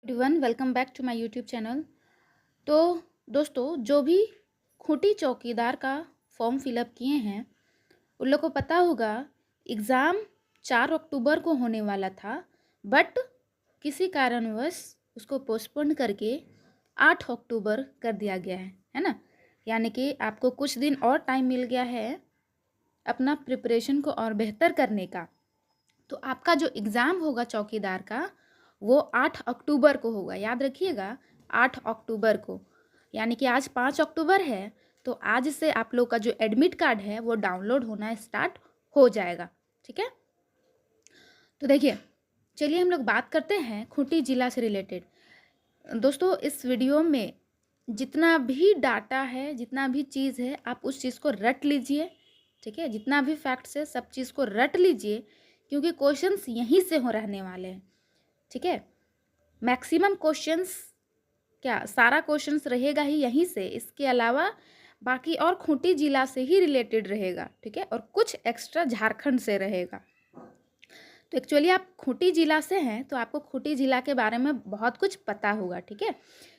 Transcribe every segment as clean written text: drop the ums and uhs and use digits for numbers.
Everyone, welcome back to my YouTube channel. तो दोस्तों, जो भी खूंटी चौकीदार का फॉर्म फिलअप किए हैं उन लोग को पता होगा एग्ज़ाम 4 अक्टूबर को होने वाला था, बट किसी कारणवश उसको पोस्टपोन करके 8 अक्टूबर कर दिया गया है ना। यानी कि आपको कुछ दिन और टाइम मिल गया है अपना प्रिपरेशन को और बेहतर करने का। तो आपका जो एग्ज़ाम होगा चौकीदार का वो 8 अक्टूबर को होगा, याद रखिएगा 8 अक्टूबर को। यानी कि आज 5 अक्टूबर है, तो आज से आप लोग का जो एडमिट कार्ड है वो डाउनलोड होना स्टार्ट हो जाएगा। ठीक है, तो देखिए, चलिए हम लोग बात करते हैं खूंटी ज़िला से रिलेटेड। दोस्तों, इस वीडियो में जितना भी डाटा है, जितना भी चीज़ है, आप उस चीज़ को रट लीजिए। ठीक है, जितना भी फैक्ट्स है सब चीज़ को रट लीजिए, क्योंकि क्वेश्चंस यहीं से हो रहने वाले हैं। ठीक है, मैक्सिमम क्वेश्चंस, क्या सारा क्वेश्चंस रहेगा ही यहीं से, इसके अलावा बाकी और खूंटी जिला से ही रिलेटेड रहेगा। ठीक है, और कुछ एक्स्ट्रा झारखंड से रहेगा। तो एक्चुअली आप खूंटी जिला से हैं तो आपको खूंटी जिला के बारे में बहुत कुछ पता होगा। ठीक है,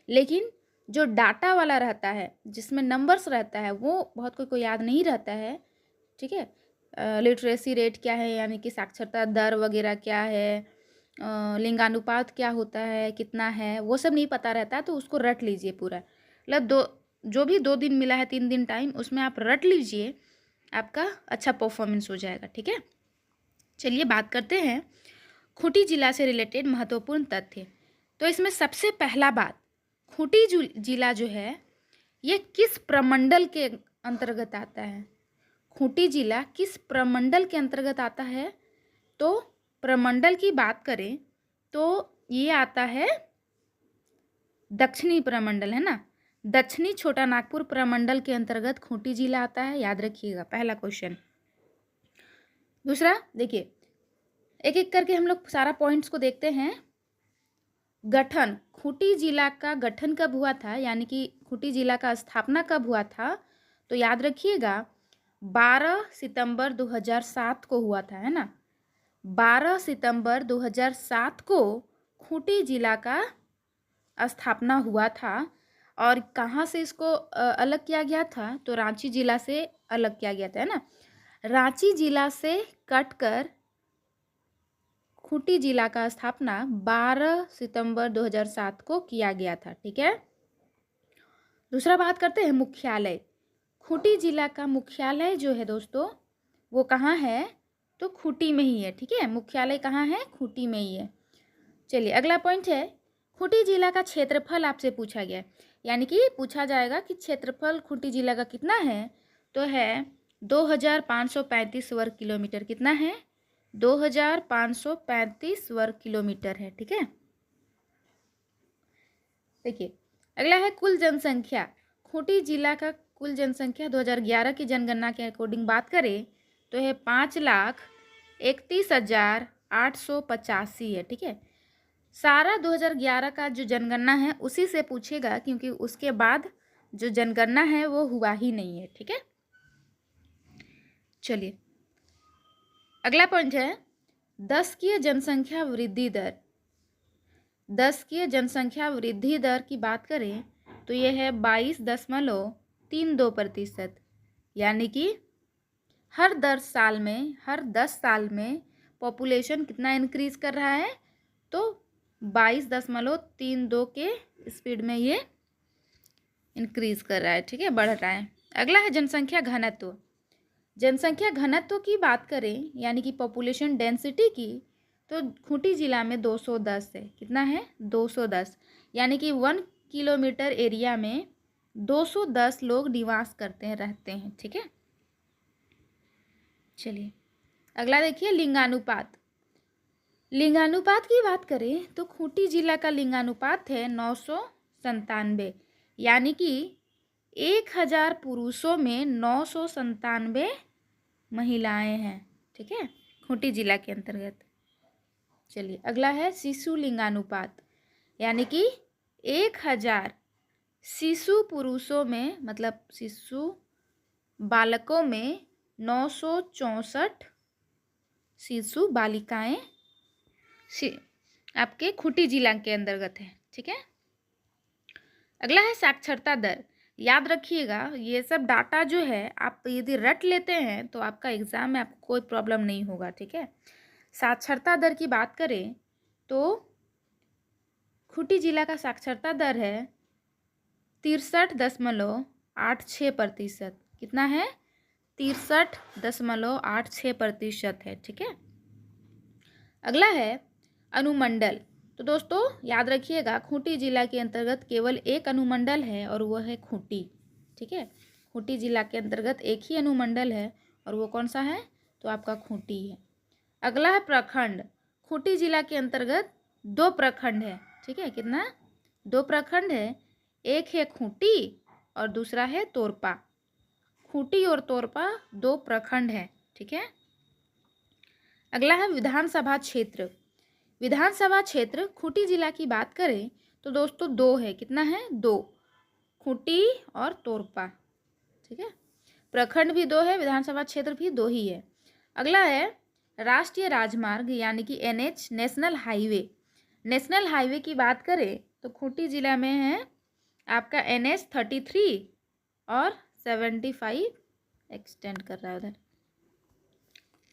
लेकिन जो डाटा वाला रहता है, जिसमें नंबर्स रहता है, वो बहुत कोई को याद नहीं रहता है। ठीक है, लिटरेसी रेट क्या है, यानी कि साक्षरता दर वगैरह क्या है, लिंगानुपात क्या होता है, कितना है, वो सब नहीं पता रहता है। तो उसको रट लीजिए पूरा, मतलब जो भी 2 दिन मिला है, 3 दिन टाइम, उसमें आप रट लीजिए, आपका अच्छा परफॉर्मेंस हो जाएगा। ठीक है, चलिए बात करते हैं खूंटी जिला से रिलेटेड महत्वपूर्ण तथ्य। तो इसमें सबसे पहला बात, खूंटी जिला जो है ये किस प्रमंडल के अंतर्गत आता है? खूंटी जिला किस प्रमंडल के अंतर्गत आता है? तो प्रमंडल की बात करें तो ये आता है दक्षिणी प्रमंडल, है ना। दक्षिणी छोटा नागपुर प्रमंडल के अंतर्गत खूंटी जिला आता है, याद रखिएगा, पहला क्वेश्चन। दूसरा देखिए, एक एक करके हम लोग सारा पॉइंट्स को देखते हैं। गठन, खूंटी जिला का गठन कब हुआ था, यानी कि खूंटी जिला का स्थापना कब हुआ था? तो याद रखिएगा 12 सितंबर 2007 को हुआ था, है ना। 12 सितंबर 2007 को खूंटी जिला का स्थापना हुआ था। और कहाँ से इसको अलग किया गया था? तो रांची जिला से अलग किया गया था, है ना। रांची जिला से कटकर खूंटी जिला का स्थापना 12 सितंबर 2007 को किया गया था। ठीक है, दूसरा बात करते हैं मुख्यालय। खूंटी जिला का मुख्यालय जो है दोस्तों वो कहाँ है? तो खूंटी में ही है। ठीक है, मुख्यालय कहाँ है? खूंटी में ही है। चलिए अगला पॉइंट है, खूंटी जिला का क्षेत्रफल आपसे पूछा गया, यानी कि पूछा जाएगा कि क्षेत्रफल खूंटी जिला का कितना है? तो है 2535 वर्ग किलोमीटर। कितना है? 2535 वर्ग किलोमीटर है। ठीक है, देखिए अगला है कुल जनसंख्या। खूंटी जिला का कुल जनसंख्या 2011 की जनगणना के अकॉर्डिंग बात करें तो है 5,31,885 है। ठीक है, सारा 2011 का जो जनगणना है उसी से पूछेगा, क्योंकि उसके बाद जो जनगणना है वो हुआ ही नहीं है। ठीक है, चलिए अगला पॉइंट है दशकीय जनसंख्या वृद्धि दर। दशकीय जनसंख्या वृद्धि दर की बात करें तो ये है 22.32%, यानी कि हर 10 साल में पॉपुलेशन कितना इंक्रीज कर रहा है? तो 22.32 के स्पीड में ये इंक्रीज कर रहा है। ठीक है, बढ़ रहा है। अगला है जनसंख्या घनत्व। जनसंख्या घनत्व की बात करें, यानी कि पॉपुलेशन डेंसिटी की, तो खूंटी जिला में 210 है। कितना है? 210, यानी कि 1 किलोमीटर एरिया में 210 लोग निवास करते हैं, रहते हैं। ठीक है, चलिए अगला देखिए लिंगानुपात। लिंगानुपात की बात करें तो खूंटी जिला का लिंगानुपात है 997, यानी कि 1000 पुरुषों में 997 महिलाएं हैं। ठीक है, खूंटी जिला के अंतर्गत। चलिए अगला है शिशु लिंगानुपात, यानी कि 1000 शिशु पुरुषों में, मतलब शिशु बालकों में 964 शिशु बालिकाएं आपके खूंटी जिला के अंतर्गत है। ठीक है, अगला है साक्षरता दर। याद रखिएगा, ये सब डाटा जो है आप यदि रट लेते हैं तो आपका एग्जाम में आपको कोई प्रॉब्लम नहीं होगा। ठीक है, साक्षरता दर की बात करें तो खूंटी जिला का साक्षरता दर है 63.86%। कितना है? 63.86% है। ठीक है, अगला है अनुमंडल। तो दोस्तों याद रखिएगा, खूंटी जिला के अंतर्गत केवल एक अनुमंडल है और वो है खूंटी। ठीक है, खूंटी जिला के अंतर्गत एक ही अनुमंडल है और वो कौन सा है? तो आपका खूंटी है। अगला है प्रखंड। खूंटी जिला के अंतर्गत 2 प्रखंड है। ठीक है, कितना? 2 प्रखंड है, एक है खूंटी और दूसरा है तोरपा। खूंटी और तोरपा 2 प्रखंड है। ठीक है, अगला है विधानसभा क्षेत्र। विधानसभा क्षेत्र खूंटी जिला की बात करें तो दोस्तों 2 है। कितना है? 2, खूंटी और तोरपा। ठीक है, प्रखंड भी 2 है, विधानसभा क्षेत्र भी 2 ही है। अगला है राष्ट्रीय राजमार्ग यानी कि NH, national highway. National highway की बात करें तो खूंटी जिला में है आपका NH 33 और 75 एक्सटेंड कर रहा है उधर।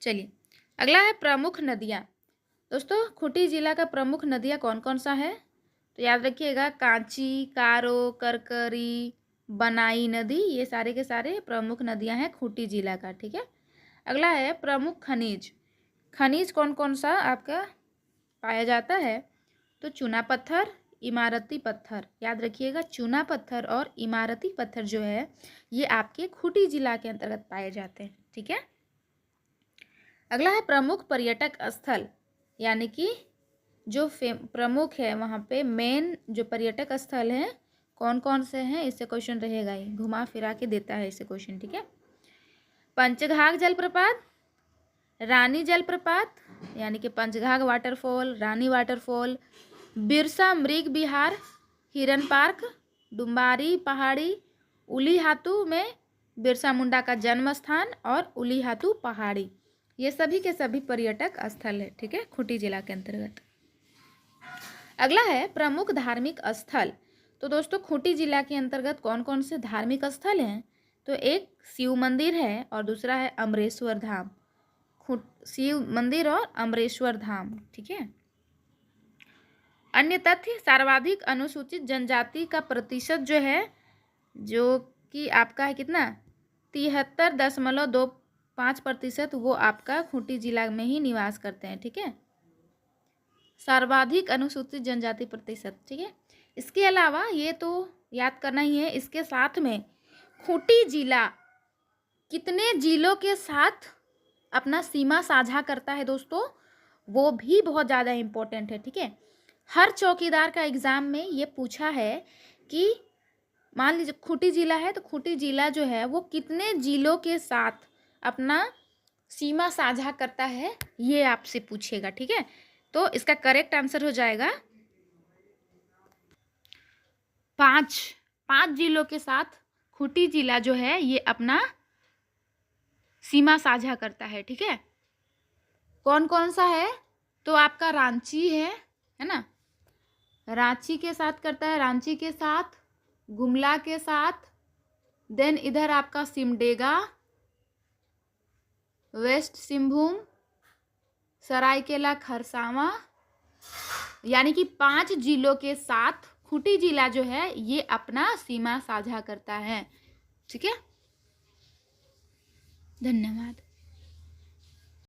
चलिए, अगला है प्रमुख नदियाँ। दोस्तों खूंटी जिला का प्रमुख नदियाँ कौन कौन सा है? तो याद रखिएगा, कांची, कारो, करकरी, बनाई नदी, ये सारे के सारे प्रमुख नदियाँ हैं खूंटी जिला का। ठीक है, अगला है प्रमुख खनिज। खनिज कौन कौन सा आपका पाया जाता है? तो चूना पत्थर, इमारती पत्थर। याद रखिएगा, चूना पत्थर और इमारती पत्थर जो है ये आपके खूंटी जिला के अंतर्गत पाए जाते हैं। ठीक है, अगला है प्रमुख पर्यटक स्थल, यानी कि जो प्रमुख है वहाँ पे मेन जो पर्यटक स्थल हैं कौन कौन से हैं, इससे क्वेश्चन रहेगा ही, घुमा फिरा के देता है इससे क्वेश्चन। ठीक है, पंचघाघ जलप्रपात, रानी जलप्रपात यानी कि पंचघाघ वाटरफॉल, रानी वाटरफॉल, बिरसा मृग विहार, हिरन पार्क, डुम्बारी पहाड़ी, उलीहातू में बिरसा मुंडा का जन्म स्थान और उलीहातू पहाड़ी, ये सभी के सभी पर्यटक स्थल है। ठीक है, खूंटी जिला के अंतर्गत। अगला है प्रमुख धार्मिक स्थल। तो दोस्तों खूंटी जिला के अंतर्गत कौन कौन से धार्मिक स्थल हैं? तो एक शिव मंदिर है और दूसरा है अमरेश्वर धाम। शिव मंदिर और अमरेश्वर धाम। ठीक है, अन्य तथ्य, सर्वाधिक अनुसूचित जनजाति का प्रतिशत जो है, जो कि आपका है कितना? 73.25%, वो आपका खूंटी जिला में ही निवास करते हैं। ठीक है, सर्वाधिक अनुसूचित जनजाति प्रतिशत। ठीक है, इसके अलावा ये तो याद करना ही है, इसके साथ में खूंटी जिला कितने जिलों के साथ अपना सीमा साझा करता है दोस्तों, वो भी बहुत ज़्यादा इम्पोर्टेंट है। ठीक है, हर चौकीदार का एग्ज़ाम में ये पूछा है कि मान लीजिए खूंटी जिला है तो खूंटी जिला जो है वो कितने जिलों के साथ अपना सीमा साझा करता है, ये आपसे पूछेगा। ठीक है, तो इसका करेक्ट आंसर हो जाएगा 5 जिलों के साथ खूंटी जिला जो है ये अपना सीमा साझा करता है। ठीक है, कौन कौन सा है? तो आपका रांची है ना, रांची के साथ करता है, रांची के साथ, गुमला के साथ, देन इधर आपका सिमडेगा, वेस्ट सिंहभूम, सरायकेला खरसावां, यानी कि 5 जिलों के साथ खूंटी जिला जो है ये अपना सीमा साझा करता है। ठीक है, धन्यवाद।